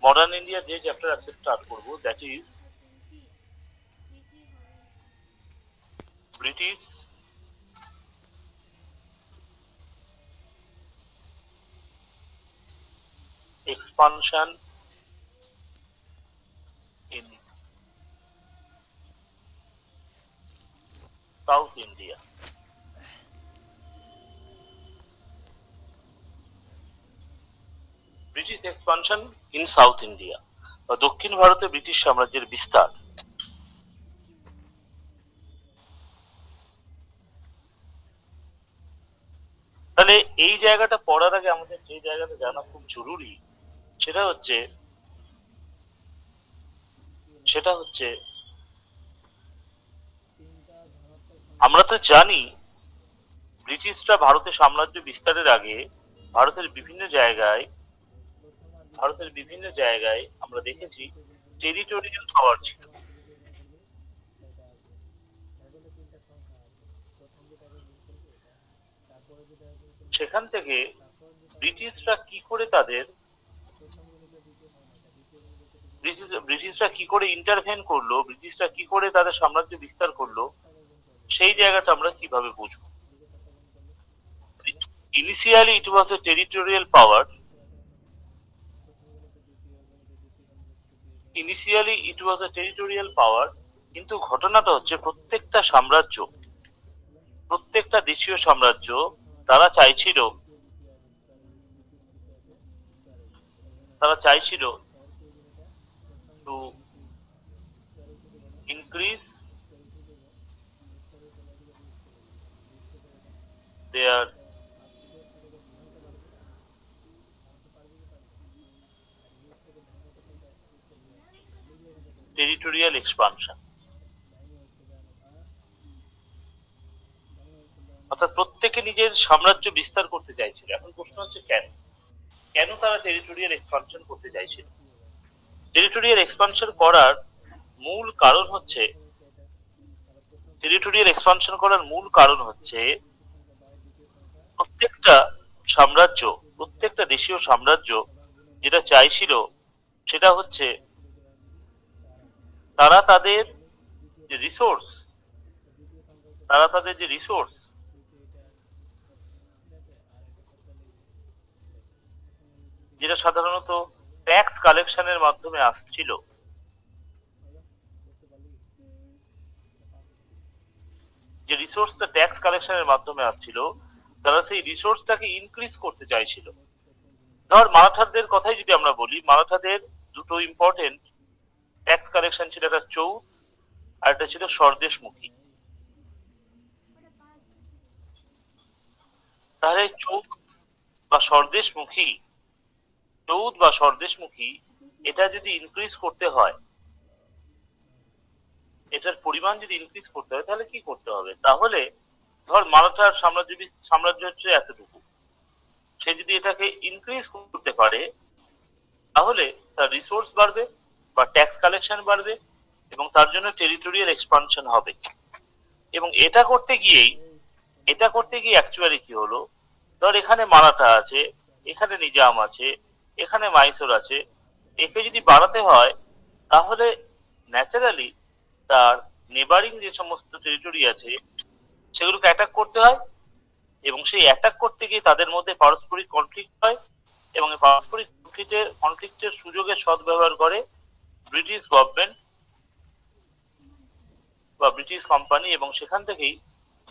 Modern India যে chapter আজকে start করবো, that is British expansion in South India. British expansion in south India, বা দক্ষিণ ভারতে ব্রিটিশ সাম্রাজ্যের বিস্তার। তাহলে এই জায়গাটা পড়ার আগে আমাদের যে জায়গাটা জানা খুব জরুরি, সেটা হচ্ছে আমরা তো জানি ব্রিটিশরা ভারতে সাম্রাজ্য বিস্তারের আগে ভারতের বিভিন্ন জায়গায় আমরা দেখেছি টেরিটোরিয়াল পাওয়ার ছিল। সেখান থেকে ব্রিটিশরা কি করে ইন্টারভেন করলো, ব্রিটিশরা কি করে তাদের সাম্রাজ্য বিস্তার করলো, সেই জায়গাটা আমরা কিভাবে বুঝবো। ইনিশিয়ালি ইট ওয়াজ এ টেরিটোরিয়াল পাওয়ার, কিন্তু ঘটনাটা হচ্ছে প্রত্যেকটা দেশীয় সাম্রাজ্য তারা চাইছিল to increase their territorial expansion, অর্থাৎ প্রত্যেকে নিজের সাম্রাজ্য বিস্তার করতে চাইছিল। এখন প্রশ্ন হচ্ছে কেন তারা টেরিটোরিয়াল এক্সপানশন করতে চাইছিল। টেরিটোরিয়াল এক্সপানশন করার মূল কারণ হচ্ছে প্রত্যেকটা দেশীয় সাম্রাজ্য যেটা চাইছিল সেটা হচ্ছে তারা তাদের যে রিসোর্স যেটা সাধারণত ট্যাক্স কালেকশনের মাধ্যমে আসছিল, তারা সেই রিসোর্সটাকে ইনক্রিজ করতে চাইছিল। ধর মারাঠাদের কথাই যদি আমরা বলি, মারাঠাদের দুটো ইম্পর্টেন্ট ট্যাক্স কালেকশন ছিল, একটা চৌদ আর একটা ছিল স্বদেশমুখী। তাহলে চৌদ বা স্বদেশমুখী এটা যদি ইনক্রিজ করতে হয়, এটার পরিমাণ যদি ইনক্রিজ করতে হয়, তাহলে কি করতে হবে। তাহলে ধর মারাঠার সাম্রাজ্য হচ্ছে এতটুকু, সে যদি এটাকে ইনক্রিজ করতে পারে তাহলে তার রিসোর্স বাড়বে বা ট্যাক্স কালেকশন বাড়বে এবং তার জন্য টেরিটোরিয়াল এক্সপানশন হবে। এবং এটা করতে গিয়ে অ্যাকচুয়ালি কি হলো, ধর এখানে মারাঠা আছে, এখানে নিজাম আছে, এখানে মাইসোর আছে, একে যদি বাড়াতে হয় তাহলে ন্যাচারালি তার নেবারিং যে সমস্ত টেরিটরি আছে সেগুলোকে অ্যাটাক করতে হয়, এবং সেই অ্যাটাক করতে গিয়ে তাদের মধ্যে পারস্পরিক কনফ্লিক্ট হয়, এবং এই পারস্পরিক কনফ্লিক্টের সুযোগে সদ্ব্যবহার করে ব্রিটিশ গভর্নমেন্ট বা ব্রিটিশ কোম্পানি, এবং সেখান থেকেই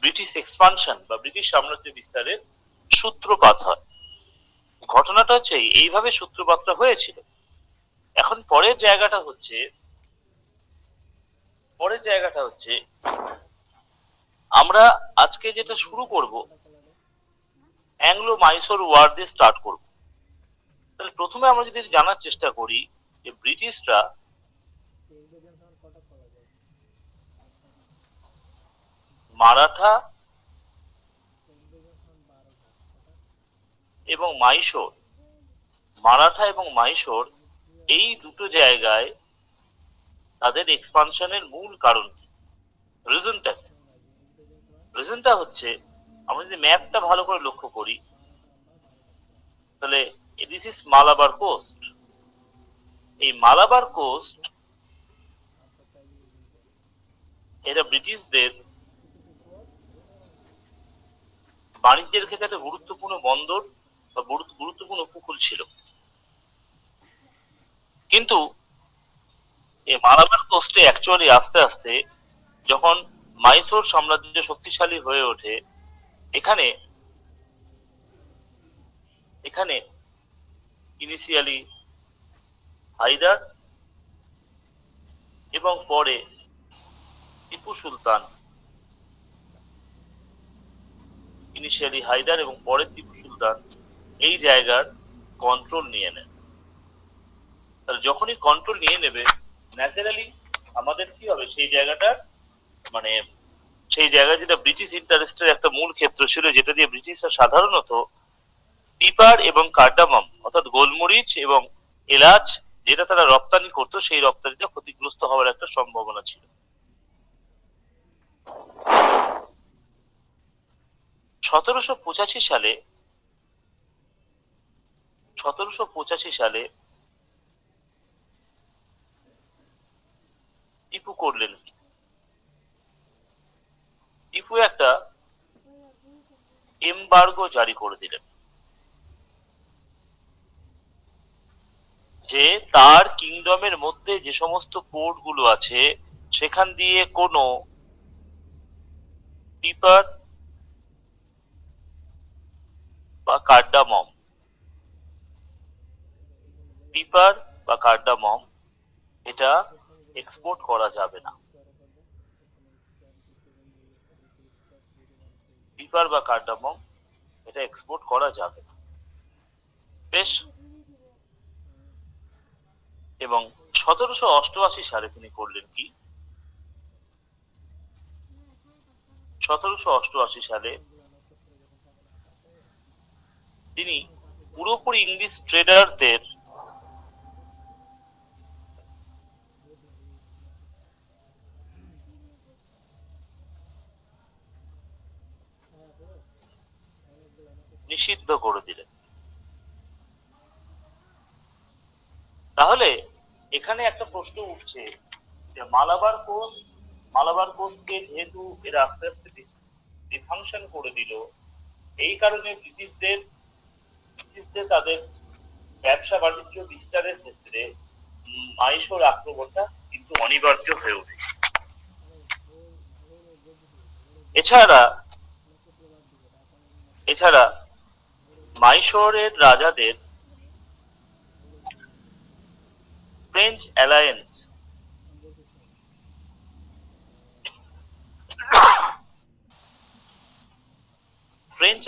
ব্রিটিশ এক্সপানশন বা ব্রিটিশ সাম্রাজ্য বিস্তারের সূত্রপাত হয়। ঘটনাটা হচ্ছে এইভাবে সূত্রপাতটা হয়েছিল। এখন পরের জায়গাটা হচ্ছে আমরা আজকে যেটা শুরু করব, অ্যাংলো মাইসোর ওয়ার দিয়ে স্টার্ট করব। তাহলে প্রথমে আমরা যদি জানার চেষ্টা করি যে ব্রিটিশরা মারাঠা এবং মাইসোর এই দুটো জায়গায় তাদের এক্সপানশনের মূল কারণ কি, রিজনটা হচ্ছে, আমরা যদি ম্যাপটা ভালো করে লক্ষ্য করি তাহলে দিস ইজ মালাবার কোস্ট, এই মালাবার কোস্ট এটা ব্রিটিশদের বাণিজ্যের ক্ষেত্রে একটা গুরুত্বপূর্ণ বন্দর বা গুরুত্বপূর্ণ উপকূল ছিল। কিন্তু এই মালাবার কোস্টে অ্যাকচুয়ালি আস্তে আস্তে যখন মাইসোর সাম্রাজ্য শক্তিশালী হয়ে ওঠে, এখানে এখানে ইনিশিয়ালি হায়দার এবং পরে টিপু সুলতান এই জায়গার কন্ট্রোল নিয়ে নেন। যখনই কন্ট্রোল নিয়ে নেবে, ন্যাচারালি আমাদের কি হবে, সেই জায়গাটা মানে সেই জায়গায় যেটা ব্রিটিশ ইন্টারেস্টের একটা মূল ক্ষেত্র ছিল, যেটা দিয়ে ব্রিটিশরা সাধারণত পিপার এবং কার্ডামাম অর্থাৎ গোলমরিচ এবং এলাচ যেটা তারা রপ্তানি করতো, সেই রপ্তানিটা ক্ষতিগ্রস্ত হওয়ার একটা সম্ভাবনা ছিল। 1785 সালে টিপু করলেন কি? টিপু একটা এমবার্গো জারি করে দিলেন যে তার কিংডমের মধ্যে যে সমস্ত পোর্ট গুলো আছে সেখান দিয়ে কোনো পিপার বা কার্ডামম এটা এক্সপোর্ট করা যাবে না। পিপার বা কার্ডামম এটা এক্সপোর্ট করা যাবে না। বেশ। এবং 1788 সালে তিনি করলেন কি? 1788 সালে তিনি পুরোপুরি ইংলিশ ট্রেডারদের নিষিদ্ধ করে দিলেন। তাহলে এখানে একটা প্রশ্ন উঠছে যে মালাবার কোস্টকে যেহেতু এরা আস্তে আস্তে ডিফাংশন করে দিল, এই কারণে ব্রিটিশদের তাদের ব্যবসা বাণিজ্য বিস্তারের ক্ষেত্রে মাইসোর আক্রমণটা কিন্তু অনিবার্য হয়ে উঠেছে। এছাড়া মাইসোরের রাজাদের ফ্রেঞ্চ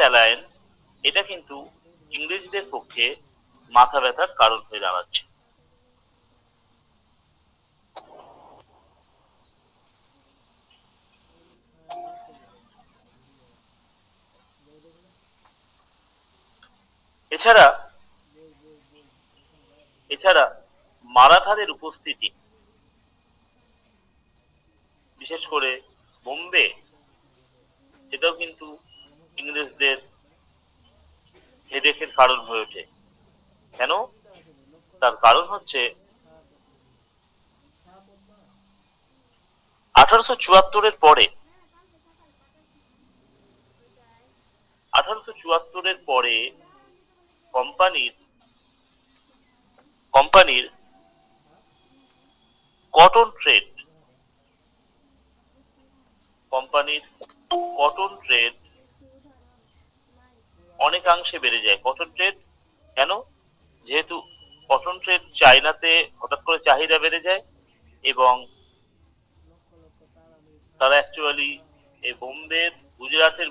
অ্যালায়েন্স এটা কিন্তু ইংরেজদের পক্ষে মাথা ব্যথার কারণ হয়ে দাঁড়াচ্ছে। এছাড়া মারাঠাদের উপস্থিতি, বিশেষ করে বোম্বে, এটাও কিন্তু ইংরেজদের হেডেকের কারণ হয়ে ওঠে। কেন? তার কারণ হচ্ছে 1874-এর পরে কোম্পানির কটন ট্রেড অনেকাংশে বেড়ে যায়। কটন ট্রেড কেন? যেহেতু কটন ট্রেড চায়নাতে হঠাৎ করে চাহিদা বেড়ে যায় এবং তারা অ্যাকচুয়ালি এই বোম্বের গুজরাটের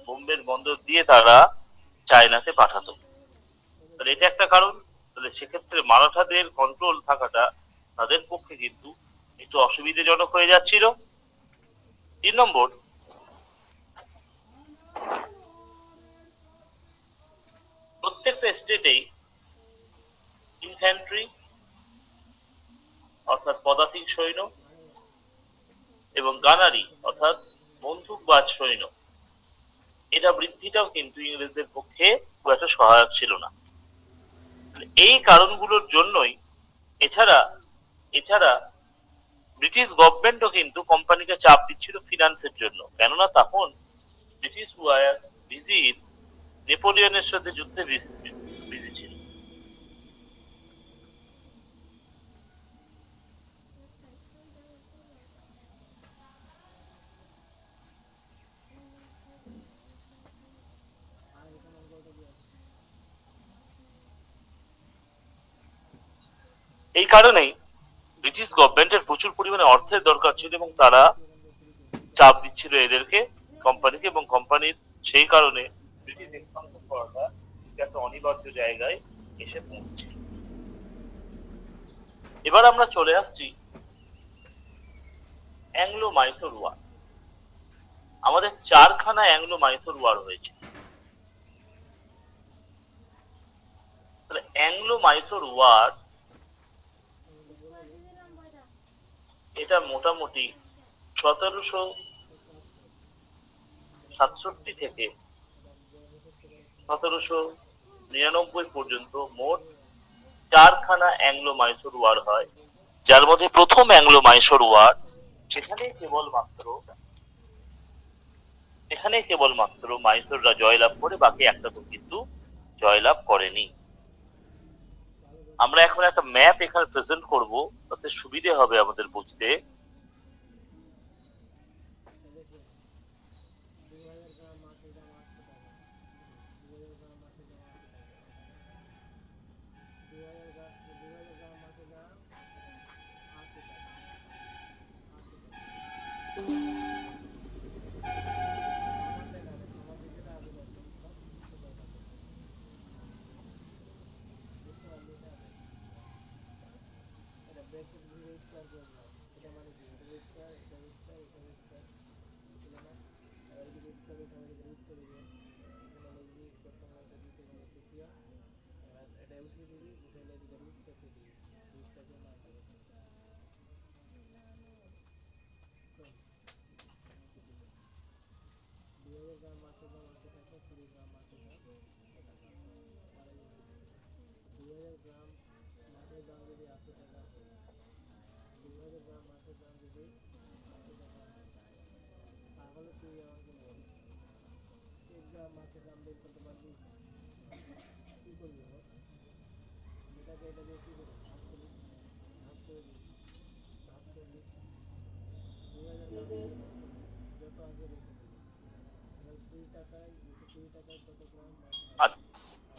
বোম্বের বন্দর দিয়ে তারা চায়নাতে পাঠাতো। তাহলে এটা একটা কারণ। তাহলে সেক্ষেত্রে মারাঠাদের কন্ট্রোল থাকাটা তাদের পক্ষে কিন্তু একটু অসুবিধাজনক হয়ে যাচ্ছিল। 3 নম্বর, প্রত্যেকটা স্টেটেই ইনফ্যান্ট্রি অর্থাৎ পদাতিক সৈন্য এবং গানারি অর্থাৎ বন্দুকবাজ সৈন্য, এটা বৃদ্ধিটাও কিন্তু ইংরেজদের পক্ষে খুব একটা সহায়ক ছিল না। এই কারণগুলোর জন্যই এছাড়া এছাড়া ব্রিটিশ গভর্নমেন্টও কিন্তু কোম্পানিকে চাপ দিচ্ছিল ফিনান্সের জন্য, কেননা তখন ব্রিটিশ ওয়ার বিজি নেপোলিয়নের সাথে যুদ্ধে বিজি ছিল। এই কারণেই ব্রিটিশ গভর্নমেন্টের প্রচুর পরিমাণে অর্থের দরকার ছিল এবং তারা চাপ দিচ্ছিল এদেরকে, কোম্পানিকে, এবং কোম্পানির সেই কারণে ব্রিটিশ এক্সপানশন করাটা একটা অনিবার্য জায়গায় এসে পৌঁছেছিল। এবার আমরা চলে আসছি অ্যাংলো মাইসোর ওয়ার। আমাদের 4খানা অ্যাংলো মাইসোর ওয়ার হয়েছে। অ্যাংলো মাইসোর ওয়ার এটা মোটামুটি 1767 থেকে 1799 পর্যন্ত মোট 4খানা অ্যাংলো মাইসোর ওয়ার হয়, যার মধ্যে প্রথম অ্যাংলো মাইসোর ওয়ার এখানে কেবলমাত্র মাইসোররা জয়লাভ করে, বাকি একটা তো কিন্তু জয়লাভ করেনি। আমরা এখন একটা ম্যাপ এখানে প্রেজেন্ট করব, তাতে সুবিধে হবে আমাদের বুঝতে।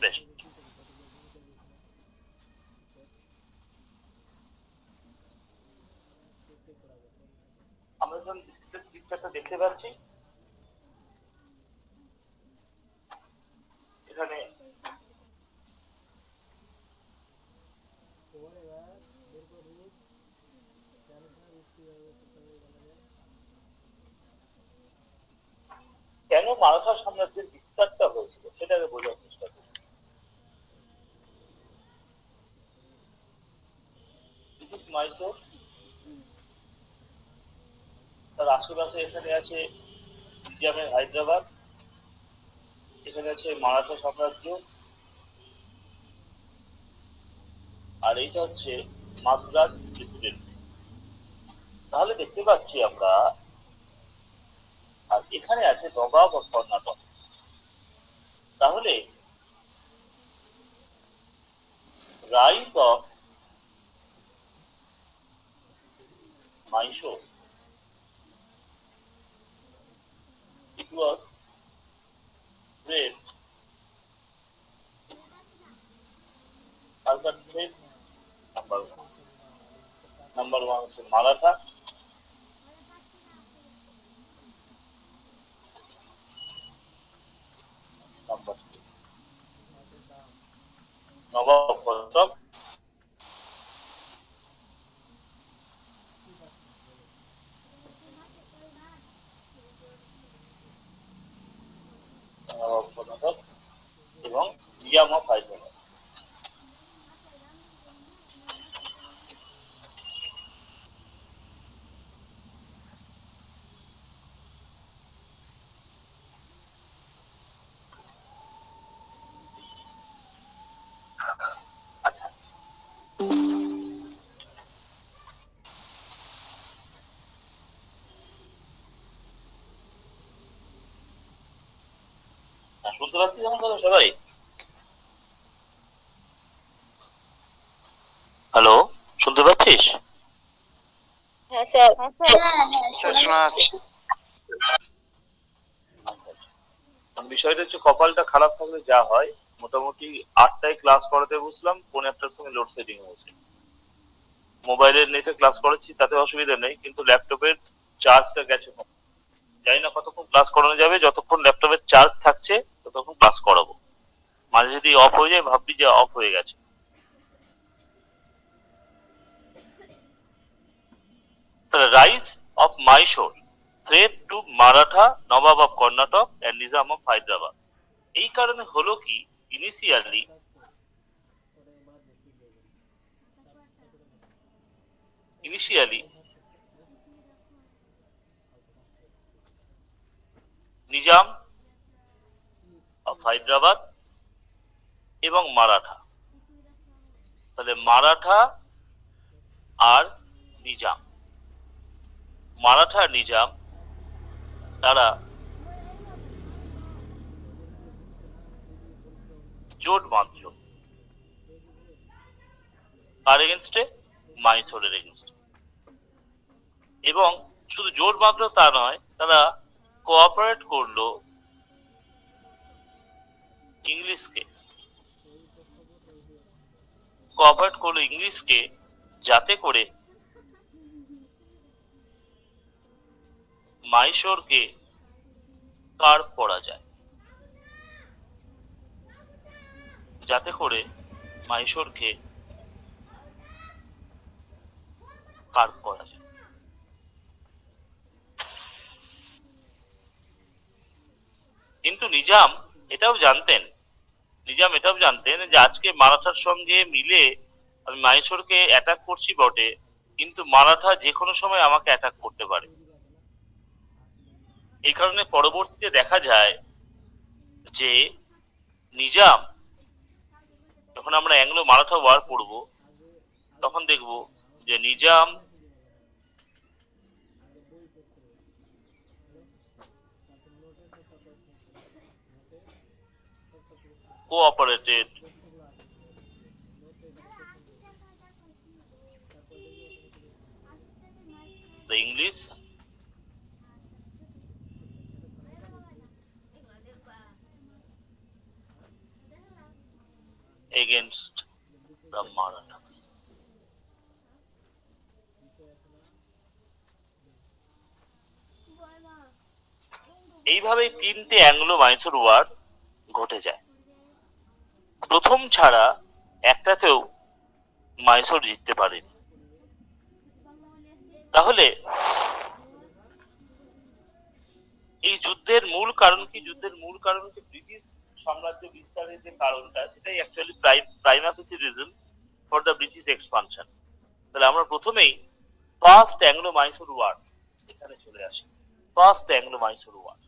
বেশ, আমরা যখন পিকচারটা দেখতে পাচ্ছি, এখানে কেন মারাঠা সাম্রাজ্যের বিস্তারটা হয়েছিল সেটাকে বোঝার চেষ্টা করি। ব্রিটিশ মাইসোর, তার আশেপাশে এখানে আছে নিজামের হায়দ্রাবাদ, এখানে আছে মারাঠা সাম্রাজ্য, আর এইটা হচ্ছে মাদ্রাজ প্রেসিডেন্সি। তাহলে দেখতে পাচ্ছি আমরা, আর এখানে আছে নবাব অফ কর্ণাটক। তাহলে rise of Mysore, it was great. Alka great number one হচ্ছে মারাঠা, নাম্বার নবাব কর্ণাটক, এবং নিজাম অফ হায়দ্রাবাদ। আচ্ছা, শুনতে পাচ্ছিস আমার কথা সবাই? হ্যালো, শুনতে পাচ্ছিস? হ্যাঁ স্যার। বিষয়টা হচ্ছে কপালটা খারাপ থাকলে যা হয়, মোটামুটি 8টায় ক্লাস করাতে বসলাম, 1:45 সময় লোডশেডিং হয়েছে। মোবাইলের নেটে ক্লাস করাচ্ছি, তাতে অসুবিধা নেই, কিন্তু ল্যাপটপের চার্জটা গেছে। জানি না কতক্ষণ ক্লাস করানো যাবে, যতক্ষণ ল্যাপটপের চার্জ থাকছে ততক্ষণ ক্লাস করাবো। মাঝে যদি অফ হয়ে যায় ভাববি যে অফ হয়ে গেছে। Rise of Mysore, threat to Maratha Nawab of Carnatic and Nizam of Hyderabad. এই কারণে হলো কি, ইনিশিয়ালি নিজাম অফ হায়দ্রাবাদ এবং মারাঠা, তাহলে মারাঠা আর নিজাম, মারাঠা আর নিজাম তারা জোট বাঁধল আর এগেনস্টে, মাইসোরের এগেনস্টে। এবং শুধু জোট বাঁধলো তা নয়, তারা কোঅপারেট করলো ইংলিশকে, যাতে করে মাইসোরকে কার্ভ করা যায়, যাতে করে মাইসোরকে কার্ভ করা যায়। কিন্তু নিজাম এটাও জানতেন যে আজকে মারাঠার সঙ্গে মিলে আমি মাইসোরকে অ্যাটাক করছি বটে, কিন্তু মারাঠা যে কোনো সময় আমাকে অ্যাটাক করতে পারে। এই কারণে পরবর্তীতে দেখা যায় যে নিজাম, যখন আমরা অ্যাংলো মারাঠা ওয়ার পড়ব তখন দেখব যে Nizam cooperated the English against the Marathas. এইভাবে 3টে অ্যাংলো মাইসোর ওয়ার ঘটে যায়। প্রথম ছাড়া একটাতেও মাইসোর জিততে পারেনি। তাহলে এই যুদ্ধের মূল কারণ কি? ব্রিটিশ সাম্রাজ্য বিস্তারের যে কারণটা, সেটাই actually prima ফেসি reason for the British expansion. তাহলে আমরা প্রথমেই ফার্স্ট অ্যাংলো মাইসোর ওয়ার এখানে চলে আসি। First Anglo Mysore war,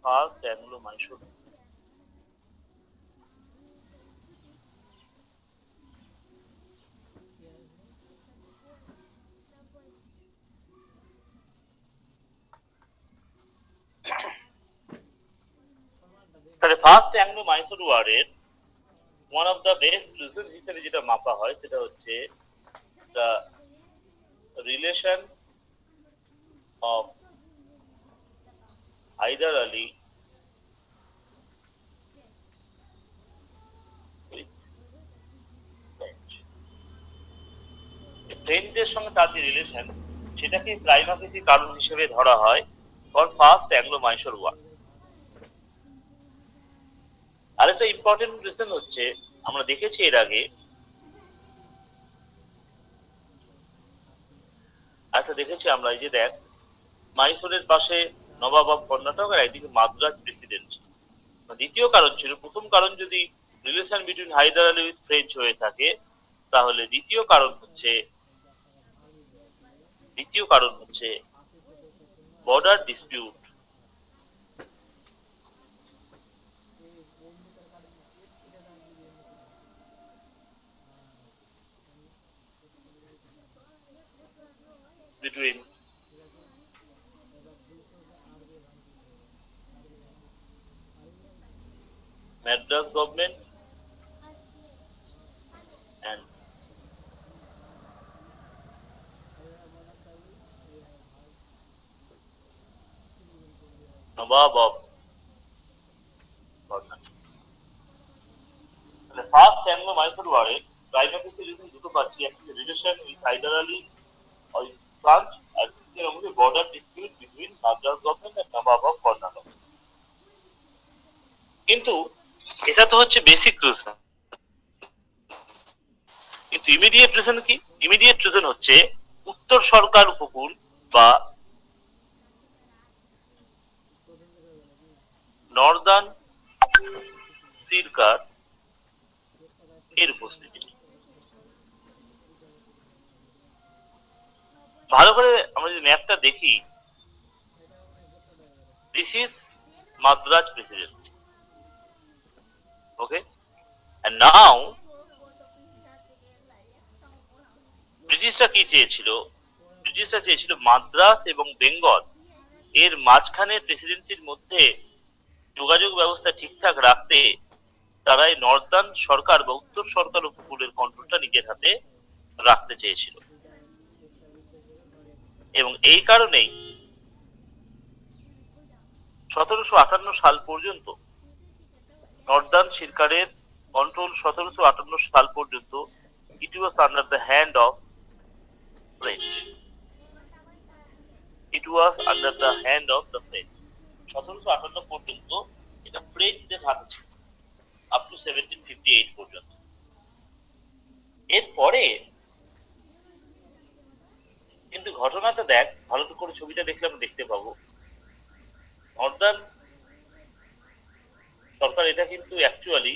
first Anglo Mysore. তাহলে ফার্স্ট অ্যাংলো মাইসোর ওয়ারের one of the best reason হিসেবে যেটা মাপা হয় সেটা হচ্ছে the relation of Hyder Ali ফ্রেঞ্চদের সঙ্গে তার যে রিলেশন, সেটাকে প্রাইমা ফেসি কারণ হিসেবে ধরা হয় for first Anglo Mysore war. আরেকটা ইম্পর্টেন্ট রিজন হচ্ছে, আমরা দেখেছি এর আগে আচ্ছা দেখেছি আমরা, এই যে দেখ, মাইসোরের পাশে নবাব অফ কর্ণাটক আর একদিকে মাদ্রাজ প্রেসিডেন্ট। দ্বিতীয় কারণ ছিল, প্রথম কারণ যদি relation between Hyder Ali with French হয়ে থাকে, তাহলে দ্বিতীয় কারণ হচ্ছে border dispute. Between Madras government and Nawab of Karnataka. তাহলে ফার্স্ট অ্যাংলো মাইসোর ওয়ারে প্রাইমারি রিজন দুটো পাচ্ছি, একটা relation with Hyder Ali France, আর দ্বিতীয় নম্বরে border dispute between Madras government আর নবাব অফ কর্ণাটক। কিন্তু এটা তো হচ্ছে বেসিক রিজন, কিন্তু ইমিডিয়েট রিজন কি? ইমিডিয়েট রিজন হচ্ছে উত্তর সরকার উপকূল বা নর্দার্ন সিরকার এর উপস্থিতি। ভালো করে আমরা যদি ম্যাপটা দেখি, this is Madras president, okay, and now ব্রিটিশরা কি চেয়েছিল? ব্রিটিশরা চেয়েছিল মাদ্রাজ এবং বেঙ্গল এর মাঝখানে প্রেসিডেন্সির মধ্যে যোগাযোগ ব্যবস্থা ঠিকঠাক রাখতে তারা এই নর্দার্ন সরকার বা উত্তর সরকার উপকূলের কন্ট্রোলটা নিজের হাতে রাখতে চেয়েছিল। এবং এই কারণেই 1758 সাল পর্যন্ত নর্দার্ন সরকারের কন্ট্রোল, 1758 সাল পর্যন্ত it was under the hand of French. It was under the hand of the French. 1758 পর্যন্ত এটা ফ্রেঞ্চদের হাতে ছিল, আপ টু 1758 পর্যন্ত। এরপরে কিন্তু ঘটনাটা দেখ, ভালো করে ছবিটা দেখলে আমরা দেখতে পাবো, নর্দার্ন সরকার এটা কিন্তু অ্যাকচুয়ালি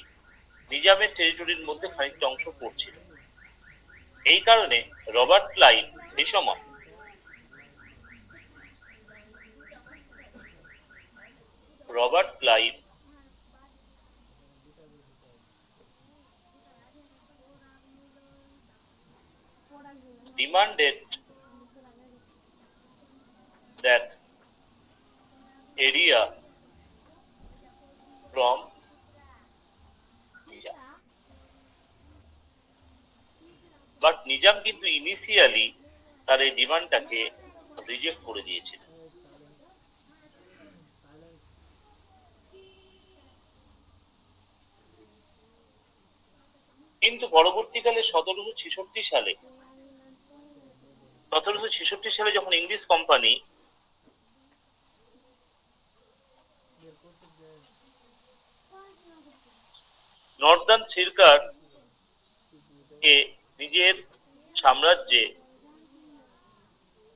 নিজামের টেরিটরির মধ্যে খানিকটা অংশ পড়ছিল। এই কারণে রবার্ট ক্লাইভ এই সময় demanded that area from Nizam. But Nizam কিন্তু ইনিশিয়ালি তার এই ডিমান্ডটাকে রিজেক্ট করে দিয়েছিল। কিন্তু পরবর্তীকালে 1766 সালে যখন ইংলিশ কোম্পানি নর্দার্ন সিরকার কে নিজের সাম্রাজ্যে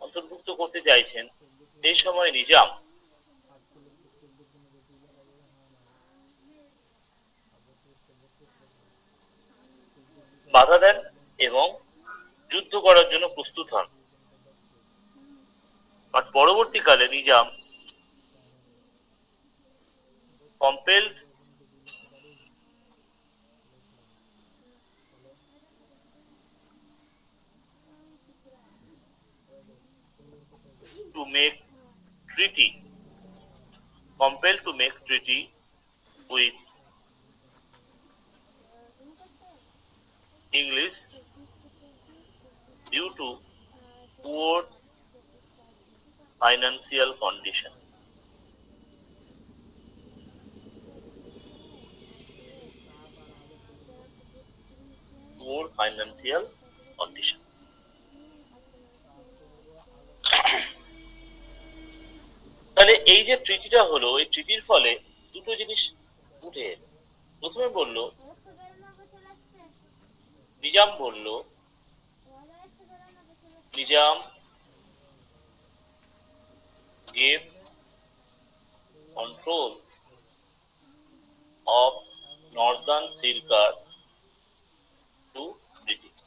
অন্তর্ভুক্ত করতে চাইছেন, সেই সময় নিজাম বাধা দেন এবং যুদ্ধ করার জন্য প্রস্তুত হন। বাট পরবর্তীকালে Nizam compelled to make treaty with English due to poor financial condition. Poor financial condition. তাহলে এই যে ট্রিটিটা হলো, এই ট্রিটির ফলে দুটো জিনিস উঠে এলো। প্রথমে বললো, Nizam gave control of northern Sirkar to British.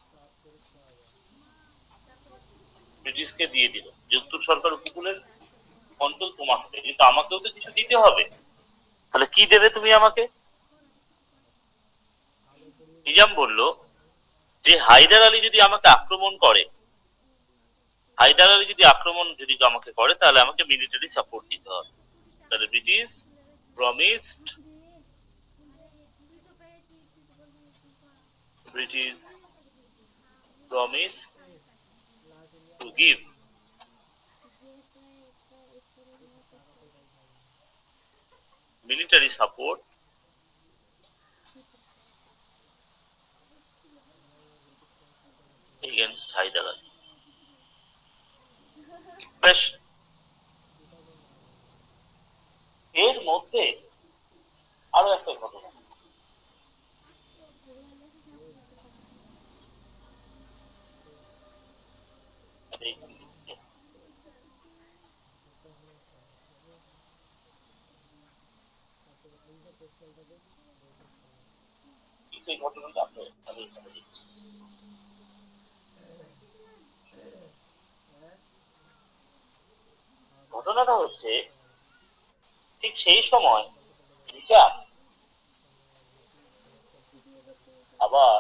ব্রিটিশকে দিয়ে দিল যে উত্তর সরকার উপকূলের কন্ট্রোল তোমার হাতে, কিন্তু আমাকেও তো কিছু দিতে হবে। তাহলে কি দেবে তুমি আমাকে? নিজাম বলল যে হায়দার আলী যদি আমাকে আক্রমণ করে, হায়দার আলী যদি আক্রমণ যদি আমাকে করে, তাহলে আমাকে মিলিটারি সাপোর্ট দিতে হবে। তাহলে British promised, British promise to give military support against Hyder Ali. বেশ, এর মধ্যে আরো একটা ঘটনা। এই ঘটনাটা আপনাদের সামনে দিচ্ছি। ঘটনাটা হচ্ছে ঠিক সেই সময় নিজাম আবার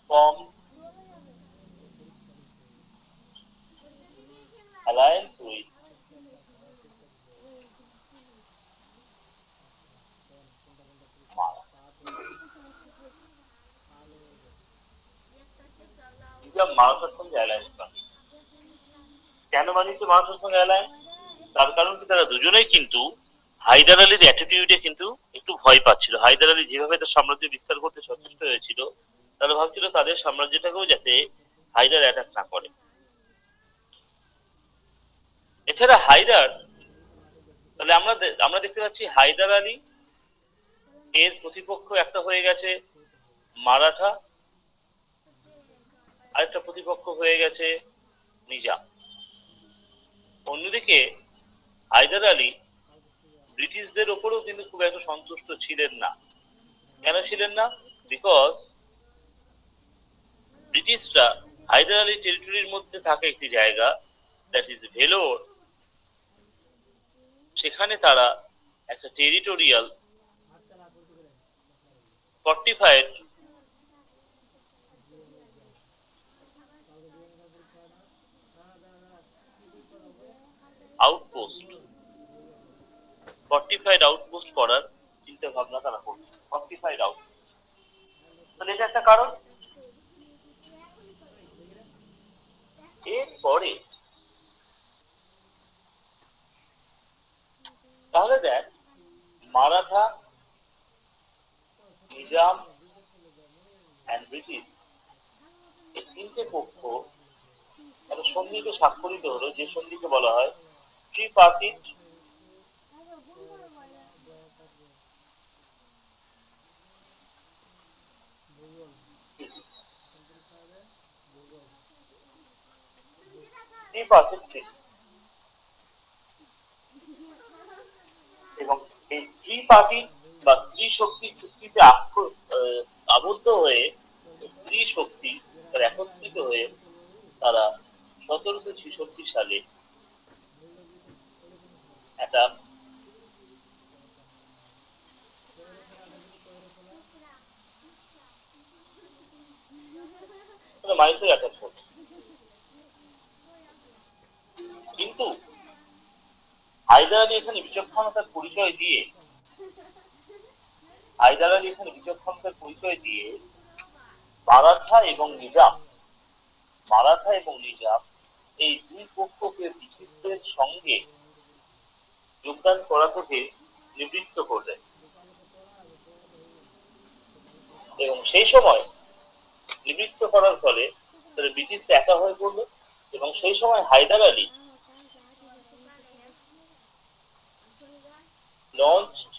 from alliance with নিজাম মারাঠার সঙ্গে অ্যালায়েন্স বানিয়েছে। কেন বানিয়েছে মারাঠার সঙ্গে অ্যালায়েন্স? তার কারণ কি, তারা দুজনেই কিন্তু হায়দার আলীর অ্যাটিটিউডে কিন্তু একটু ভয় পাচ্ছিল। হায়দার আলী যেভাবে তার সাম্রাজ্য বিস্তার করতে সচেষ্ট হয়েছিল, তারা ভাবছিল তাদের সাম্রাজ্যটাকেও যাতে হায়দার অ্যাটাক না করে। এছাড়া হায়দার, তাহলে আমরা দেখতে পাচ্ছি হায়দার আলী এর প্রতিপক্ষ একটা হয়ে গেছে মারাঠা, আরেকটা প্রতিপক্ষ হয়ে গেছে নিজাম। অন্যদিকে হায়দার আলী ব্রিটিশদের ওপরেও কিন্তু খুব একটা সন্তুষ্ট ছিলেন না। কেন ছিলেন না? বিকজ ব্রিটিশরা হায়দার আলী টেরিটরির মধ্যে থাকে একটি জায়গা, দ্যাট ইজ ভেলোর। সেখানে তারা একটা টেরিটোরিয়াল ফর্টিফাইড আউটপোস্ট করার চিন্তা ভাবনা তারা করছে। ফর্টিফাইড আউটপোস্ট, তাহলে এটা একটা কারণ। এরপরে তাহলে দেখ, মারাঠা, নিজাম এন্ড ব্রিটিশ, এই তিনটে পক্ষ একটা সন্ধিতে স্বাক্ষরিত হলো, যে সন্ধিকে বলা হয় ট্রিপার্টিট এবং এই ত্রিপার্টিট বা ত্রিশক্তি চুক্তিতে আবদ্ধ হয়ে ত্রিশক্তি একত্রিত হয়ে তারা 1766 সালে একটা মাইসোর অ্যাটাক করল। কিন্তু হায়দার আলী এখানে বিচক্ষণতার পরিচয় দিয়ে মারাঠা এবং নিজাম এই দুই পক্ষকে ব্রিটিশদের সঙ্গে যোগদান করা থেকে নিবৃত্ত করলেন। এবং সেই সময় নিবৃত্ত করার ফলে তারা ব্রিটিশরা একা হয়ে পড়ল। এবং সেই সময় হায়দার আলী launched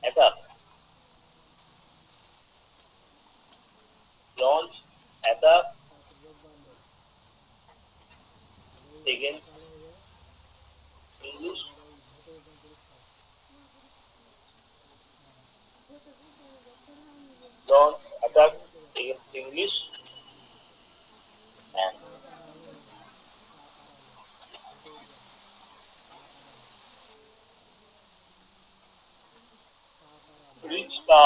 একটা English. Launch attack against English and reach the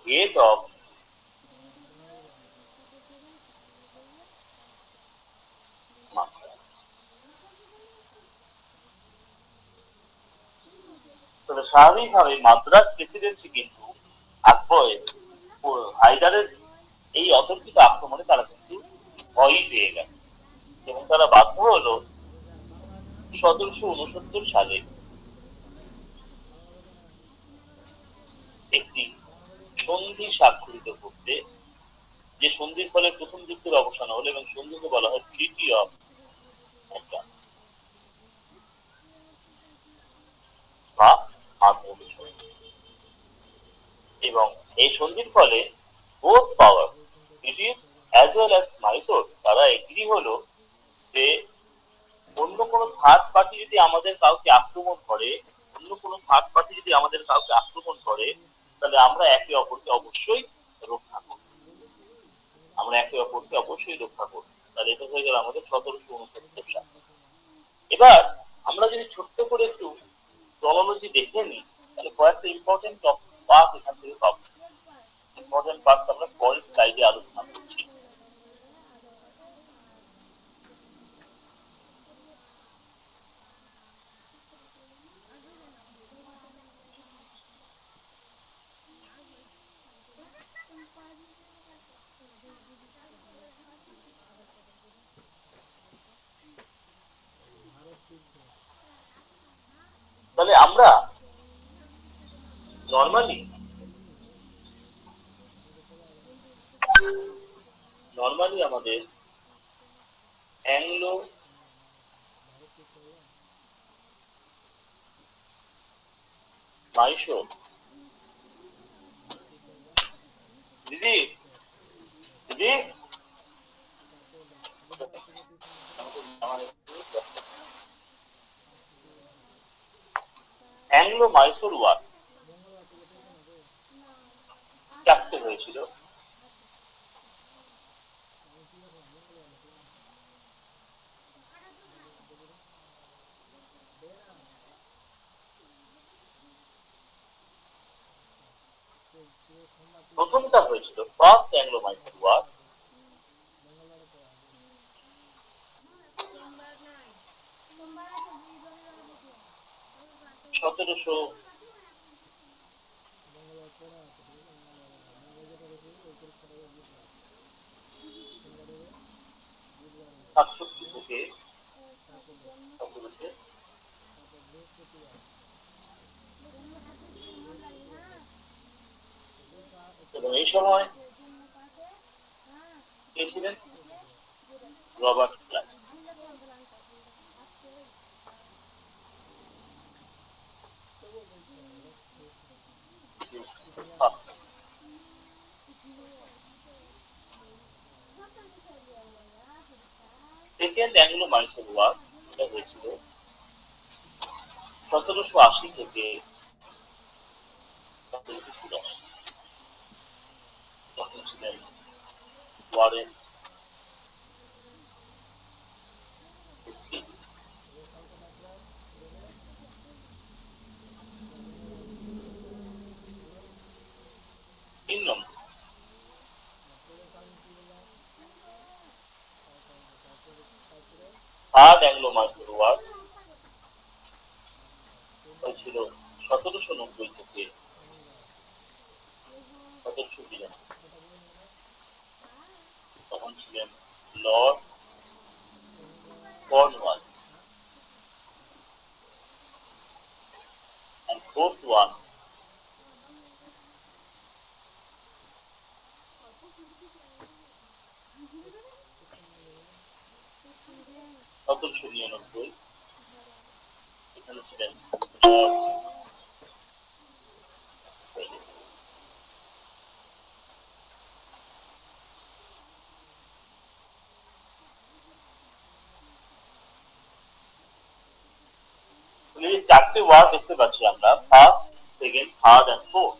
gate of Mathura. তবে স্বাভাবিকভাবে মাদ্রাজ প্রেসিডেন্সি কিন্তু আকবরের ও হায়দারের এই অতর্কিত আক্রমণে তারা কিন্তু ভয়ই পেয়ে গেল এবং তারা বাধ্য হলো ১৭৬৯ সালে একটি সন্ধি স্বাক্ষরিত করতে, যে সন্ধির ফলে প্রথম যুদ্ধের অবসান হলো এবং সন্ধিকে বলা হয় ট্রিটি অফ ম্যাড্রাস বা মাদ্রাজ সন্ধি। এবং এই সন্ধির ফলে both power British as well as Mysore তারা এগ্রি হলো যে অন্য কোনো থার্ড পার্টি যদি আমাদের কাউকে আক্রমণ করে, তাহলে আমরা একে অপরকে অবশ্যই রক্ষা করব। তাহলে এটা হয়ে গেল আমাদের ১৭৬৯ সাল। এবার আমরা যদি ছোট্ট করে একটু ক্রনোলজি দেখে নিই, তাহলে কয়েকটা ইম্পর্টেন্ট পার্ট এখান থেকে পাবো। ইম্পর্টেন্ট পার্ট আমরা পরের স্লাইডে আলোচনা করছি। তাহলে আমরা নর্মালি আমাদের অ্যাংলো মাইসোর দিদি দিদি অ্যাংলো মাইসোর ওয়ার চারটে হয়েছিল। প্রথমটা হয়েছিল ফার্স্ট অ্যাংলো মাইসোর ওয়ার, ১৭৬৭ থেকে এবং এই সময় কে ছিলেন? Robert Clive. Second Anglo Mysore war এটা হয়েছিল ১৭৮০ থেকে ১৭৮৪। তখন ছিলেন ওয়ারেন হেস্টিংস। ৩ নম্বর থার্ড অ্যাংলো মাইসোর ওয়ার হয়েছিল ১৭৯০ থেকে ১৭৯২। তখন ছিলেন lord Cornwallis. and fourth one ১৭৯৯ এখানে ছিলেন চারটে ওয়ার্ড দেখতে পাচ্ছি আমরা, first, second, third and fourth.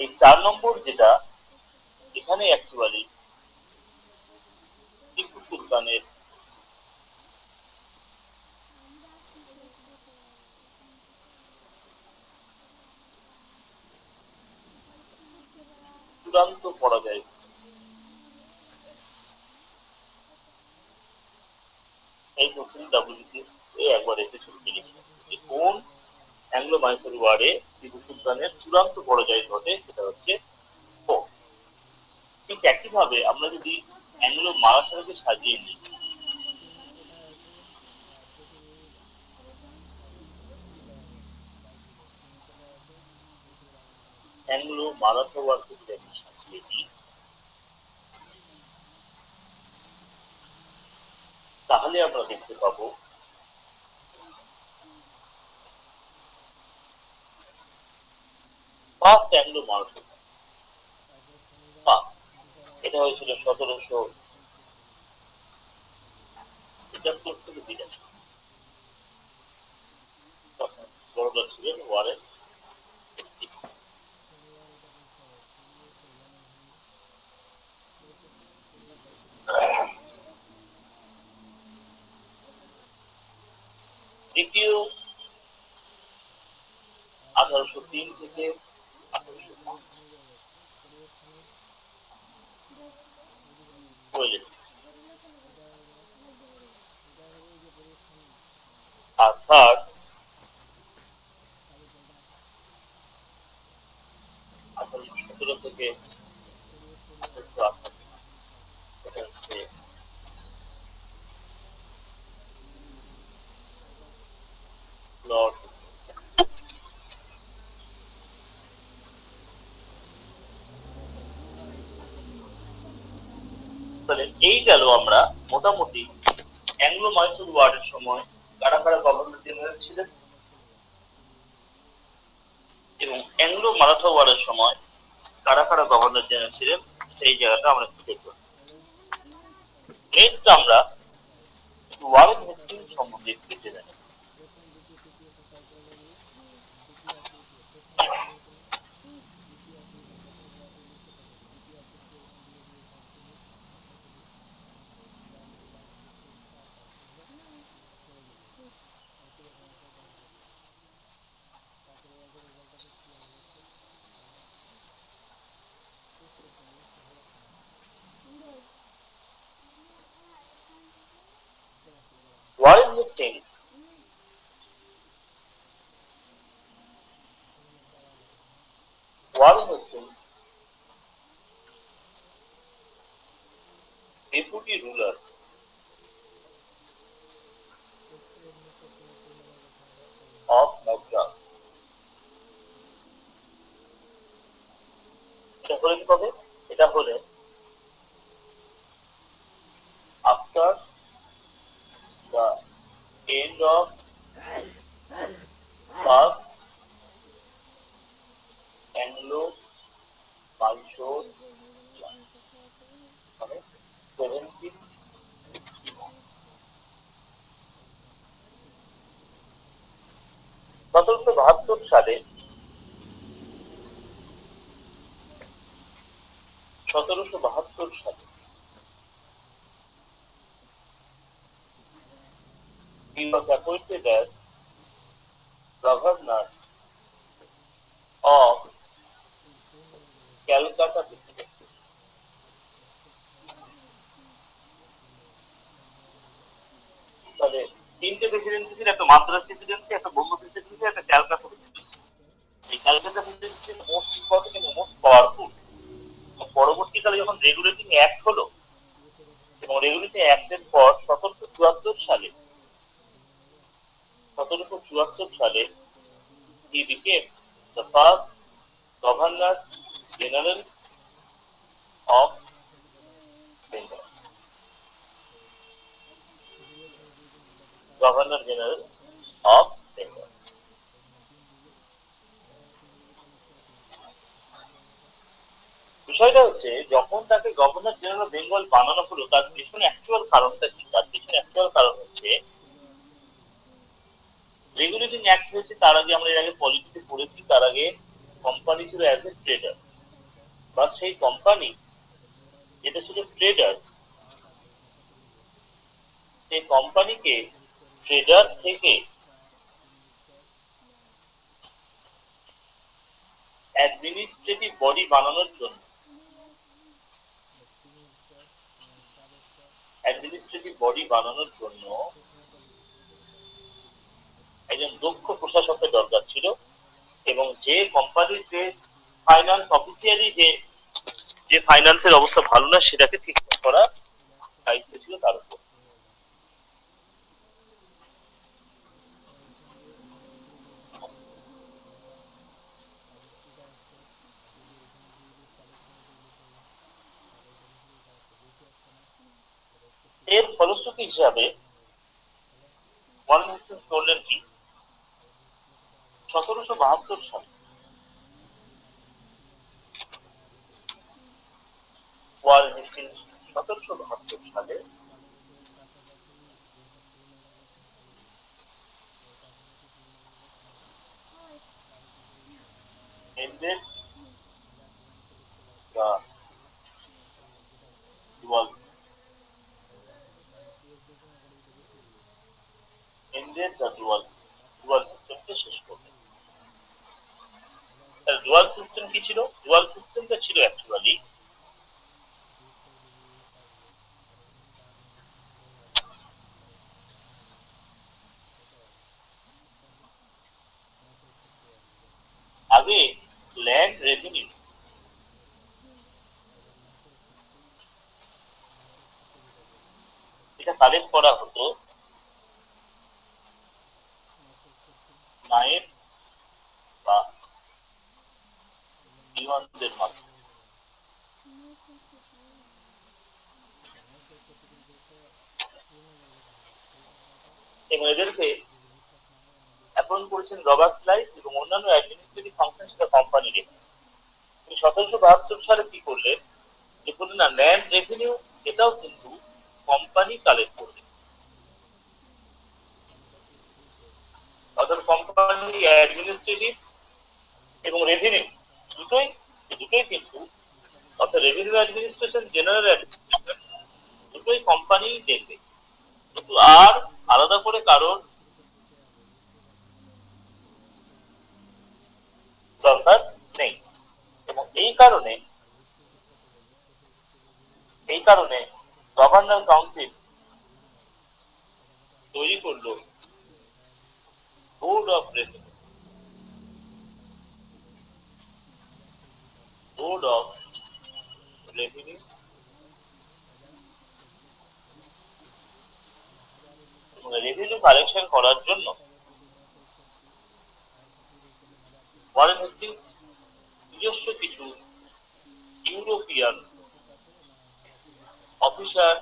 এই 4 নম্বর যেটা, এখানে অ্যাকচুয়ালি টিপু সুলতানের চূড়ান্ত পরাজয়। এই কোশ্চেন ডাব্লিউবিসিএস একবার এসেছিল, কোন অ্যাংলো মাইসোর ওয়ারে টিপু সুলতানের চূড়ান্ত পরাজয় ঘটে, সেটা হচ্ছে ফোর্ট। ঠিক একইভাবে আমরা যদি অ্যাংলো মারাঠাকে সাজিয়ে নিই, অ্যাংলো মারাঠা ওয়ারকে যদি আমি সাজিয়ে নিই, তাহলে আমরা দেখতে পাবো ফার্স্ট অ্যাংলো মারাঠা, এটা হয়েছিল 1775 থেকে 82। তখন বড়দা ছিলেন ওয়ারেন। দ্বিতীয় 1803 থেকে 1805 হয়েছে। আর থার্ড 1817 থেকে 1858, এটা হচ্ছে লর্ড। তাহলে এই গেল আমরা মোটামুটি অ্যাংলো মাইসোর ওয়ারের সময় কারা কারা গভর্নর জেনারেল ছিলেন, এবং অ্যাংলো মারাঠা ওয়ারের সময় কারা কারা গভর্নর জেনারেল ছিলেন, সেই জায়গাটা আমরা একটু দেখব। নেক্সট আমরা ওয়ারেন হেস্টিংস সম্বন্ধে একটু জেনে নেব। Warren Hastings deputy ruler of Madras. এটা হলেন কবে? এটা হলেন after the end of first Anglo Mysore, মানে 1772 সালে 1772 সালে he was appointed as governor of Calcutta Presidency. তাহলে তিনটে প্রেসিডেন্সি ছিল, একটা মাদ্রাস প্রেসিডেন্সি, একটা বোম্বে প্রেসিডেন্সি, একটা ক্যালকাটা প্রেসিডেন্সি। এই ক্যালকাটা প্রেসিডেন্সি মোস্ট ইম্পর্টেন্ট এবং মোস্ট পাওয়ারফুল। পরবর্তীকালে যখন রেগুলেটিং অ্যাক্ট হলো, এবং রেগুলেটিং অ্যাক্টের পর 1774 সালে he became the first governor general of Bengal. Governor general of Bengal. বিষয়টা হচ্ছে, যখন তাকে গভর্নর জেনারেল অফ বেঙ্গল বানানো হলো, তার পেছনে অ্যাকচুয়াল কারণটা কি? তার পেছনে অ্যাকচুয়াল কারণ হচ্ছে রেগুলেটিং অ্যাক্ট হয়েছে তার আগে, আমরা এর আগে পলিটিতে পড়েছি, তার আগে কোম্পানি ছিল অ্যাজ এ ট্রেডার, বা সেই কোম্পানি যেটা ছিল ট্রেডার, সেই কোম্পানিকে ট্রেডার থেকে অ্যাডমিনিস্ট্রেটিভ বডি বানানোর জন্য, একজন দক্ষ প্রশাসকের দরকার ছিল, এবং যে কোম্পানির যে ফাইন্যান্স অফিসিয়ালি যে ফাইন্যান্সের অবস্থা ভালো না সেটাকে ঠিকঠাক করা দায়িত্ব ছিল তার উপর। এর ফলশ্রুতি হিসাবে ওয়ারেন হেস্টিংস করলেন কি, 1772 সালে ওয়ারেন হেস্টিংস 1772 সালে ended the dual system, dual সিস্টেমকে শেষ করলেন। ডুয়াল সিস্টেম কি ছিল? ডুয়াল সিস্টেমটা ছিল অ্যাকচুয়ালি আগে ল্যান্ড রেভিনিউ এটা কালেক্ট করা হতো নায়েব বা দিওয়ানদের মাধ্যমে, এবং এদেরকে অ্যাপয়েন্ট করেছেন রবার্ট ক্লাইভ, এবং অন্যান্য অ্যাডমিনিস্ট্রেটিভ ফাংশন সেটা কোম্পানি রেখে। 1772 সালে কি করলেন, যে করলেন না, ল্যান্ড রেভিনিউ এটাও কিন্তু কোম্পানি কালেক্ট করবে, অর্থাৎ কোম্পানি অ্যাডমিনিস্ট্রেটিভ এবং রেভিনিউ দুটোই কিন্তু, অর্থাৎ রেভিনিউ অ্যাডমিনিস্ট্রেশন, জেনারেল অ্যাডমিনিস্ট্রেশন দুটোই কোম্পানি দেখবে, কিন্তু আর আলাদা করে কারণ দরকার নেই। এবং এই কারণে গভর্নর কাউন্সিল তৈরি করলো board of revenue, revenue collection করার জন্য ওয়ারেন হেস্টিংস নিজস্ব কিছু ইউরোপিয়ান অফিসার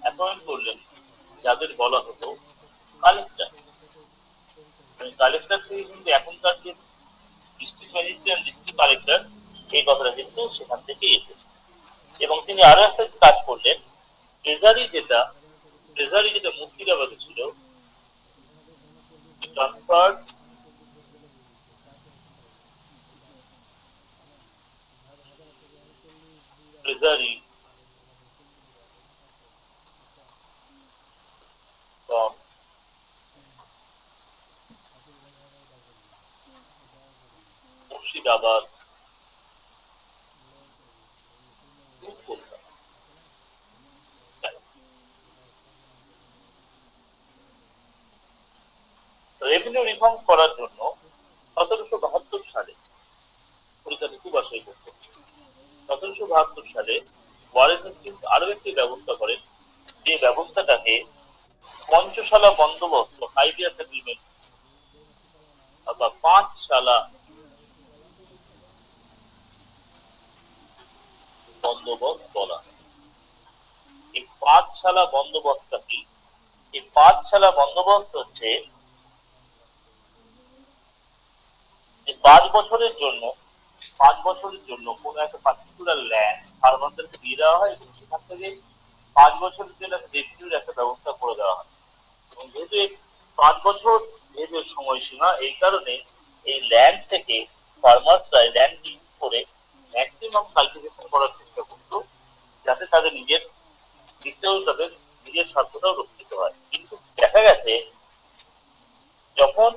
অ্যাপয়েন্ট করলেন, যাদের বলা হতো কালেক্টর। কালেক্টর থেকে কিন্তু এখনকার যে ডিস্ট্রিক্ট ম্যাজিস্ট্রেট, ডিস্ট্রিক্ট কালেক্টর, এই কথাটা কিন্তু সেখান থেকে এসেছে। এবং তিনি আরো একটা কাজ করলেন, ট্রেজারি যেটা মুর্শিদাবাদে ছিল, transferred treasury from Murshidabad to Kolkata. Revenue reform করার জন্য 1772 সালে কলকাতা খুব আশাই করত। 1772 সালে ওয়ারেন হেস্টিংস আরো একটি ব্যবস্থা করেন, যে ব্যবস্থাটাকে পঞ্চশালা বন্দোবস্ত, 5 year সেটেলমেন্ট, অথবা 5 শালা বন্দোবস্ত বলা। এই 5 শালা বন্দোবস্ত কি? এই 5 শালা বন্দোবস্ত হচ্ছে যে 5 বছরের জন্য কোন একটা পার্টিকুলার ল্যান্ড ফার্মারদেরকে দিয়ে দেওয়া হয়, এবং সেখান থেকে 5 বছরের জন্য রেভিনিউর একটা ব্যবস্থা করে দেওয়া হয়। এবং যেহেতু 5 বছর যেহেতু সময়সীমা, এই কারণে এই ল্যান্ড থেকে ফার্মার্সরা ল্যান্ড ডিল করে ম্যাক্সিমাম কাল্টিভেশন করার চেষ্টা করতো, যাতে তাদের নিজের দিকটাও, তাদের নিজের স্বার্থটাও রক্ষিত হয়। কিন্তু দেখা গেছে যখন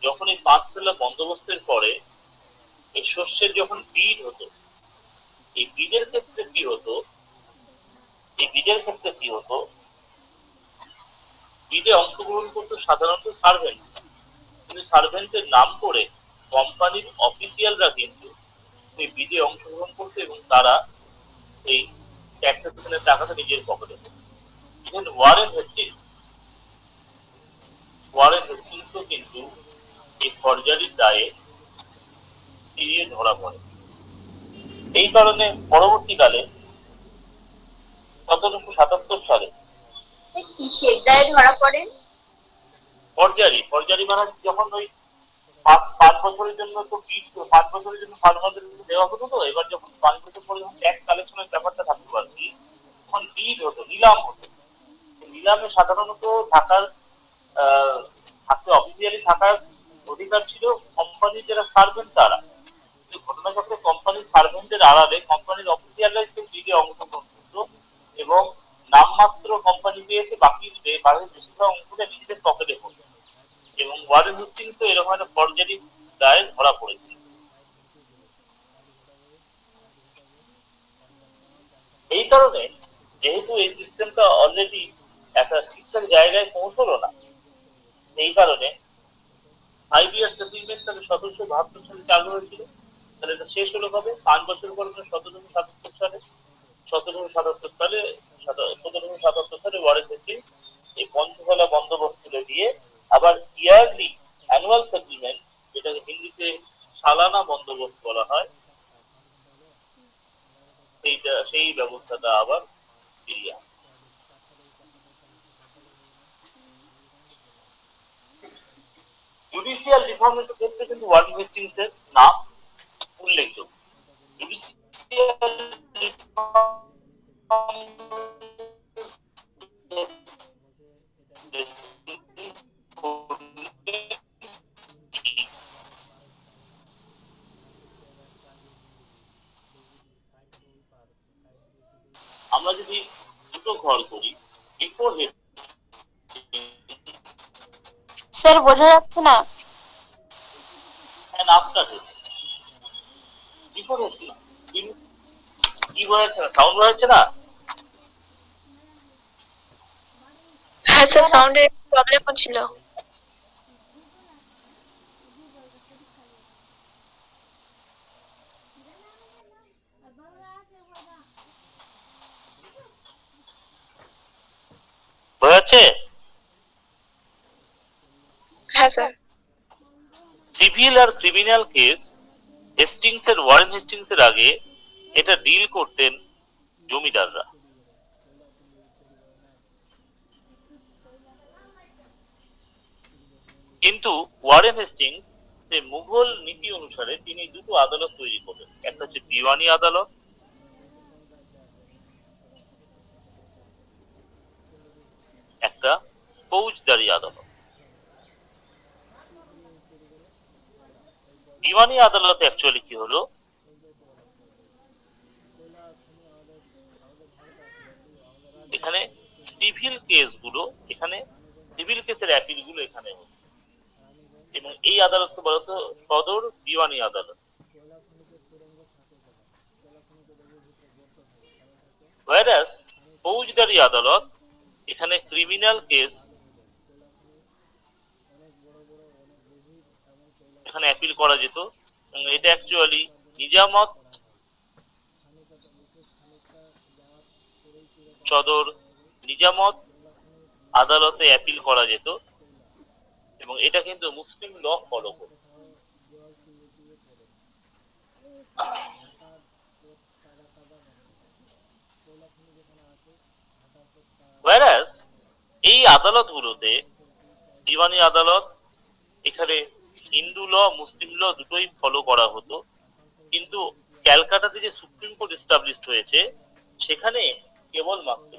যখন এই পাঁচতলা বন্দোবস্তের পরে এই শস্যের যখন বীজ হতো, এই বীজের ক্ষেত্রে কি হতো, এই বীজের ক্ষেত্রে কি হতো, বীজে অংশগ্রহণ করতো সাধারণত সার্ভেন্ট, কিন্তু সার্ভেন্টের নাম করে কোম্পানির অফিসিয়ালরা কিন্তু এই বীজে অংশগ্রহণ করতো এবং তারা এই ট্যাক্সেশনের টাকাটা নিজের পকেটে পেত। ইভেন ওয়ারেন হেস্টিংসও কিন্তু এই ফরজারির দায়ে ফিরিয়ে ধরা পড়ে। এই কারণে পরবর্তীকালে 1777 সালে কিসের দায়ে ধরা পড়েন? ফরজারি মানে যখন ওই 5 বছরের জন্য তো বীজ, 5 বছরের জন্য ফার্মারদের দেওয়া হতো, তো এবার যখন 5 বছর পরে যখন ট্যাক্স কালেকশনের ব্যাপারটা থাকতে পারছি, তখন বীজ হতো, নিলাম হতো। নিলামে সাধারণত থাকার থাকতে অফিসিয়ালি থাকার অধিকার ছিল কোম্পানির যারা সার্ভেন্ট তারা। কিন্তু ঘটনাচক্রে কোম্পানির সার্ভেন্টের আড়ালে কোম্পানির অফিসিয়ালরা বীজে অংশগ্রহণ করতো এবং নামমাত্র কোম্পানি পেয়েছে, বাকি বেশিরভাগ অংশটা নিজেদের পকেটে পড়তো। এবং ওয়ারেন হেস্টিংস তো এরকম একটা ফরজারি দায়ে ধরা পড়েছিল। এই কারণে যেহেতু এই সিস্টেমটা অলরেডি একটা ঠিকঠাক জায়গায় পৌঁছলো না, এই কারণে 5 ইয়ার সেটেলমেন্ট তাহলে 1772 সালে চালু হয়েছিল। তাহলে এটা শেষ হলো কবে? 5 বছর পর, 1777 সালে। 1777 সালে ওয়ারেন হেস্টিংস এই পঞ্চতলা বন্দোবস্ত তুলে দিয়ে আবার ইয়ারলি অ্যানুয়াল সেটেলমেন্ট, যেটাকে হিন্দিতে সালানা বন্দোবস্ত বলা হয়, সেই ব্যবস্থাটা আবার ফিরিয়ে আনে। জুডিশিয়াল রিফর্মের ক্ষেত্রে কিন্তু ওয়ারেন হেস্টিংস এর নাম উল্লেখযোগ্য। জুডিশিয়াল আমরা যদি দুটো ঘর করি, বিফোর স্যার বোঝা যাচ্ছে না। আফটার বিফোর হেস্টিং কি বোঝা যাচ্ছে না? সাউন্ড বোঝা যাচ্ছে না? হ্যাঁ স্যার, সাউন্ডের প্রবলেম হচ্ছিল। বোঝা যাচ্ছে? হ্যাঁ স্যার। সিভিল আর ক্রিমিনাল কেস ওয়ারেন হেস্টিংস এর আগে এটা ডিল করতেন জমিদাররা। কিন্তু ওয়ারেন হেস্টিংস মুঘল নীতি অনুসারে তিনি দুটো আদালত তৈরি করলেন। একটা হচ্ছে দিওয়ানি আদালত, একটা ফৌজদারি আদালত। দিওয়ানি আদালতে অ্যাকচুয়ালি কি হলো, এখানে সিভিল কেসগুলো, এখানে সিভিল কেসের অ্যাপিল গুলো এখানে হতো এবং এই আদালতকে বলা হতো সদর দিওয়ানি আদালত। whereas ফৌজদারি আদালত, এখানে ক্রিমিনাল কেস এখানে অ্যাপিল করা যেত। এটা অ্যাকচুয়ালি নিজামত সদর নিজামত আদালতে অ্যাপিল করা যেত এবং এটা কিন্তু মুসলিম ল ফলো করত। whereas এই আদালতগুলোতে, দিওয়ানি আদালত, এখানে হিন্দু ল মুসলিম ল দুটোই ফলো করা হতো, কিন্তু ক্যালকাটাতে যে সুপ্রিম কোর্ট এস্টাবলিশড হয়েছে সেখানে কেবলমাত্র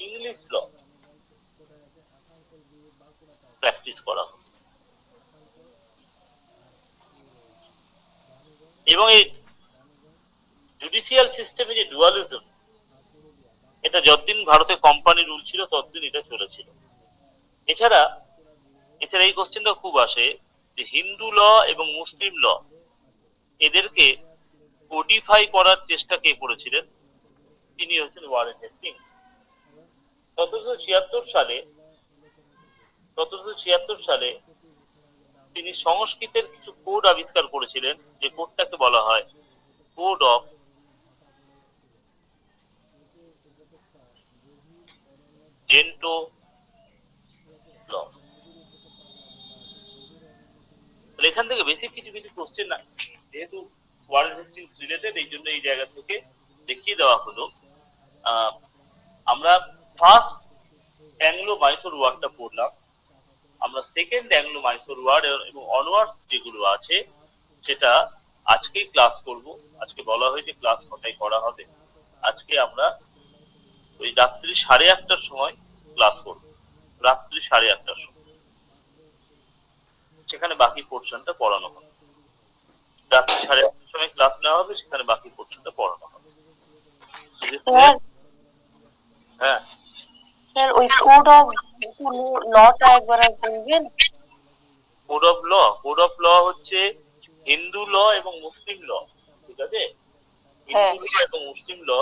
ইংলিশ ল প্র্যাকটিস করা হতো। এবং এই জুডিশিয়াল সিস্টেমে যে ডুয়ালিজম, এটা যতদিন ভারতে কোম্পানি রুল ছিল ততদিন এটা চলেছিল। এছাড়া এই কোশ্চেনটা খুব আসে যে হিন্দু ল এবং মুসলিম ল এদেরকে কোডিফাই করার চেষ্টা কে করেছিলেন? তিনি হচ্ছেন ওয়ারেন হেস্টিংস। 1776 সালে তিনি সংস্কৃতের কিছু কোড আবিষ্কার করেছিলেন, যে কোডটাকে বলা হয় কোড অফ জেন্টো ল। এখান থেকে বেসিক কিছু কোশ্চেন না, যেহেতু ওয়ারেন হেস্টিংস রিলেটেড, এই জন্য এই জায়গা থেকে দেখিয়ে দেওয়া হলো। আমরা ফার্স্ট অ্যাংলো মাইসোর ওয়ারটা পড়লাম, আমরা সেকেন্ড অ্যাংলো মাইসোর ওয়ার এবং অনওয়ার্ডস যেগুলো আছে সেটা আজকেই ক্লাস করব। আজকে বলা হয়েছে ক্লাস কটায় করা হবে, আজকে আমরা ওই রাত্রি 8:30টার সময় ক্লাস করব, রাত্রি 8:30টার সময় সেখানে বাকি পোর্শনটা পড়ানো হবে। রাত্রি 8:30টার সময় ক্লাস নেওয়া হবে, সেখানে বাকি পোর্শনটা পড়ানো হবে। হ্যাঁ স্যার, ওই কোড অফ লটা একবার বলবেন? কোড অফ ল হচ্ছে হিন্দু ল এবং মুসলিম ল, ঠিক আছে? হিন্দু ল এবং মুসলিম ল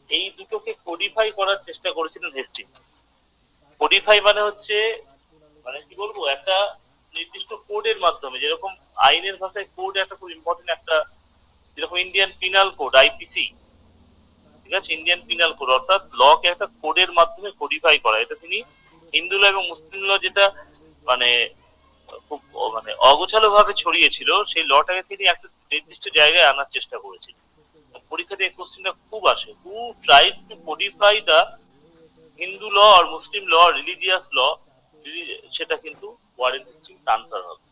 এই দুটোকে কোডিফাই করার চেষ্টা করেছিলেন হেস্টিংস। কোডিফাই মানে হচ্ছে, মানে কি বলবো, একটা নির্দিষ্ট কোডের মাধ্যমে, যেরকম আইনের ভাষায় কোড একটা খুব ইম্পর্টেন্ট একটা, যেরকম ইন্ডিয়ান পিনাল কোড আইপিসি, ঠিক আছে? ইন্ডিয়ান পিনাল কোড, অর্থাৎ লকে একটা কোডের মাধ্যমে কোডিফাই করা। এটা তিনি হিন্দু ল এবং মুসলিম ল যেটা মানে খুব মানে অগোছালো ভাবে ছড়িয়েছিল, সেই লটাকে তিনি একটা নির্দিষ্ট জায়গায় আনার চেষ্টা করেছিলেন। পরীক্ষাতে এই কোশ্চেনটা খুব আসে, who tried to codify the Hindu law আর মুসলিম ল, রিলিজিয়াস ল, সেটা কিন্তু ওয়ারেন হেস্টিংস আনসার হবে।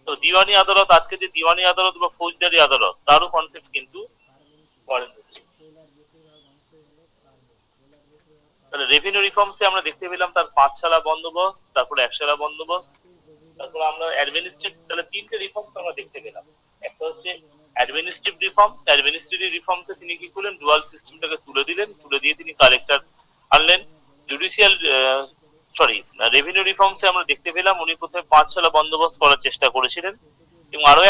তো দিওয়ানি আদালত, আজকে যে দিওয়ানি আদালত বা ফৌজদারি আদালত, তারও কনসেপ্ট কিন্তু ওয়ারেন হেস্টিংস। তাহলে রেভিনিউ রিফর্মসে আমরা দেখতে পেলাম তার 5 শালা বন্দোবস্ত, তারপরে 1 শালা বন্দোবস্ত, তারপর আমরা অ্যাডমিনিস্ট্রেটিভ, তাহলে 3টে রিফর্মস আমরা দেখতে পেলাম। একটা হচ্ছে অ্যাডমিনিস্ট্রেটিভ রিফর্ম। অ্যাডমিনিস্ট্রেটিভ রিফর্মসে তিনি কি করলেন? ডুয়াল সিস্টেমটাকে তুলে দিলেন, তুলে দিয়ে তিনি কালেক্টর আনলেন। জুডিশিয়াল রেভিনিউ রিফর্মসে আমরা দেখতে পেলাম উনি প্রথমে 5 শালা বন্দোবস্ত করার চেষ্টা করেছিলেন, এবং আরো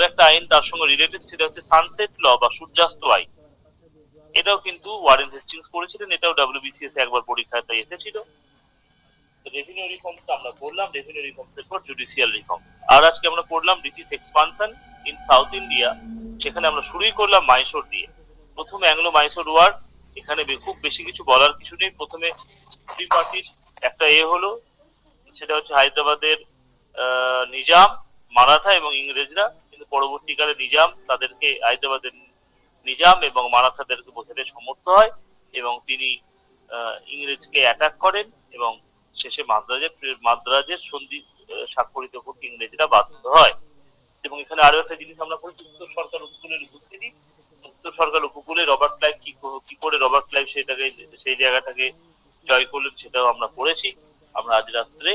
একটা আইন তার সঙ্গে রিলেটেড, সেটা হচ্ছে সানসেট ল বা সূর্যাস্ত আইন। এটাও কিন্তু ওয়ারেন হেস্টিংস করেছিলেন, এটাও WBCS একবার পরীক্ষাতে এসেছিল। রেভিনিউ রিফর্মস আমরা পড়লাম, রেভিনিউ রিফর্মস এর পর জুডিশিয়াল রিফর্মস। আর আজকে আমরা পড়লাম British expansion in south India, সেখানে আমরা শুরুই করলাম মাইসোর দিয়ে। প্রথম অ্যাংলো মাইসোর ওয়ার, এখানে খুব বেশি কিছু বলার কিছু নেই। প্রথমে থ্রি পার্টির একটা হলো, সেটা হচ্ছে হায়দ্রাবাদের নিজাম, মারাঠা এবং ইংরেজরা। কিন্তু পরবর্তীকালে নিজাম তাদেরকে, হায়দ্রাবাদের নিজাম এবং মারাঠাদেরকে বোঝাতে সমর্থ হয়, এবং তিনি ইংরেজকে অ্যাটাক করেন, এবং শেষে মাদ্রাজের সন্ধি স্বাক্ষরিত করতে ইংরেজরা বাধ্য হয়। এবং এখানে আরো একটা জিনিস আমরা পড়ি, উত্তর সরকার উপকূলের উপস্থিতি। উত্তর সরকার উপকূলে রবার্ট ক্লাইভ কি করে রবার্ট ক্লাইভ সেই জায়গাটাকে জয় করলেন, সেটাও আমরা পড়েছি। আমরা আজ রাত্রে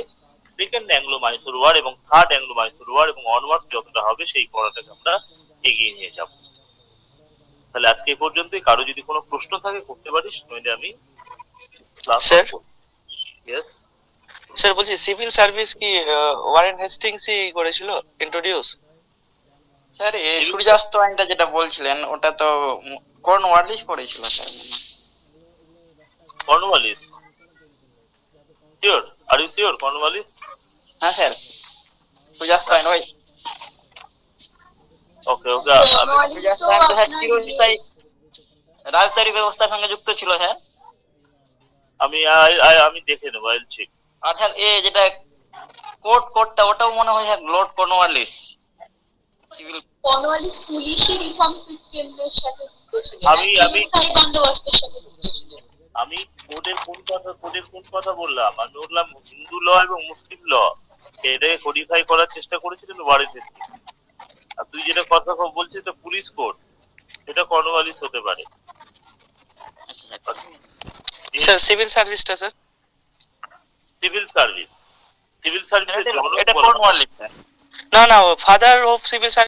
সেকেন্ড অ্যাংলো মাইসোর ওয়ার এবং থার্ড অ্যাংলো মাইসোর ওয়ার এবং অনওয়ার্ড যতটা হবে সেই পড়াটাকে আমরা এগিয়ে নিয়ে যাব। তাহলে আজকে এই পর্যন্তই। কারো যদি কোনো প্রশ্ন থাকে করতে পারিস, নইলে আমি স্যার। ইয়েস স্যার, বলছি সিভিল সার্ভিস কি ওয়ারেন হেস্টিংসই করেছিল ইন্ট্রোডিউস? স্যার এই সূর্যাস্ত আইনটা যেটা বলছিলেন ওটা তো কর্নওয়ালিস করেছিল sir. Cornwallis? Sure? Are you sure Cornwallis? হ্যাঁ স্যার, সূর্যাস্ত আইন ওই ওকে সূর্যাস্ত আইন তো স্যার চিরস্থায়ী রাজধানী ব্যবস্থার সঙ্গে যুক্ত ছিল স্যার। আমি দেখে নেবো, আই উইল চেক। আর স্যার যেটা কোডটা ওটাও মনে হয় স্যার লর্ড কর্নওয়ালিস। কর্নওয়ালিস পুলিশি রিফর্ম সিস্টেমের সাথে যুক্ত ছিল, চিরস্থায়ী বন্দোবস্তের সাথে যুক্ত ছিল। আমি কোডের কোন কথা বললাম? আমি বললাম হিন্দু ল এবং মুসলিম ল এটাকে কোডিফাই করার চেষ্টা করেছিলেন ওয়ারেন হেস্টিংস। আর তুই যেটা কথা বলছিস এটা পুলিশ কোড, এটা কর্নওয়ালিস হতে পারে। স্যার সিভিল সার্ভিসটা স্যার? সিভিল সার্ভিস এটা কর্নওয়ালিস স্যার। না, ফাদার অফ সিভিল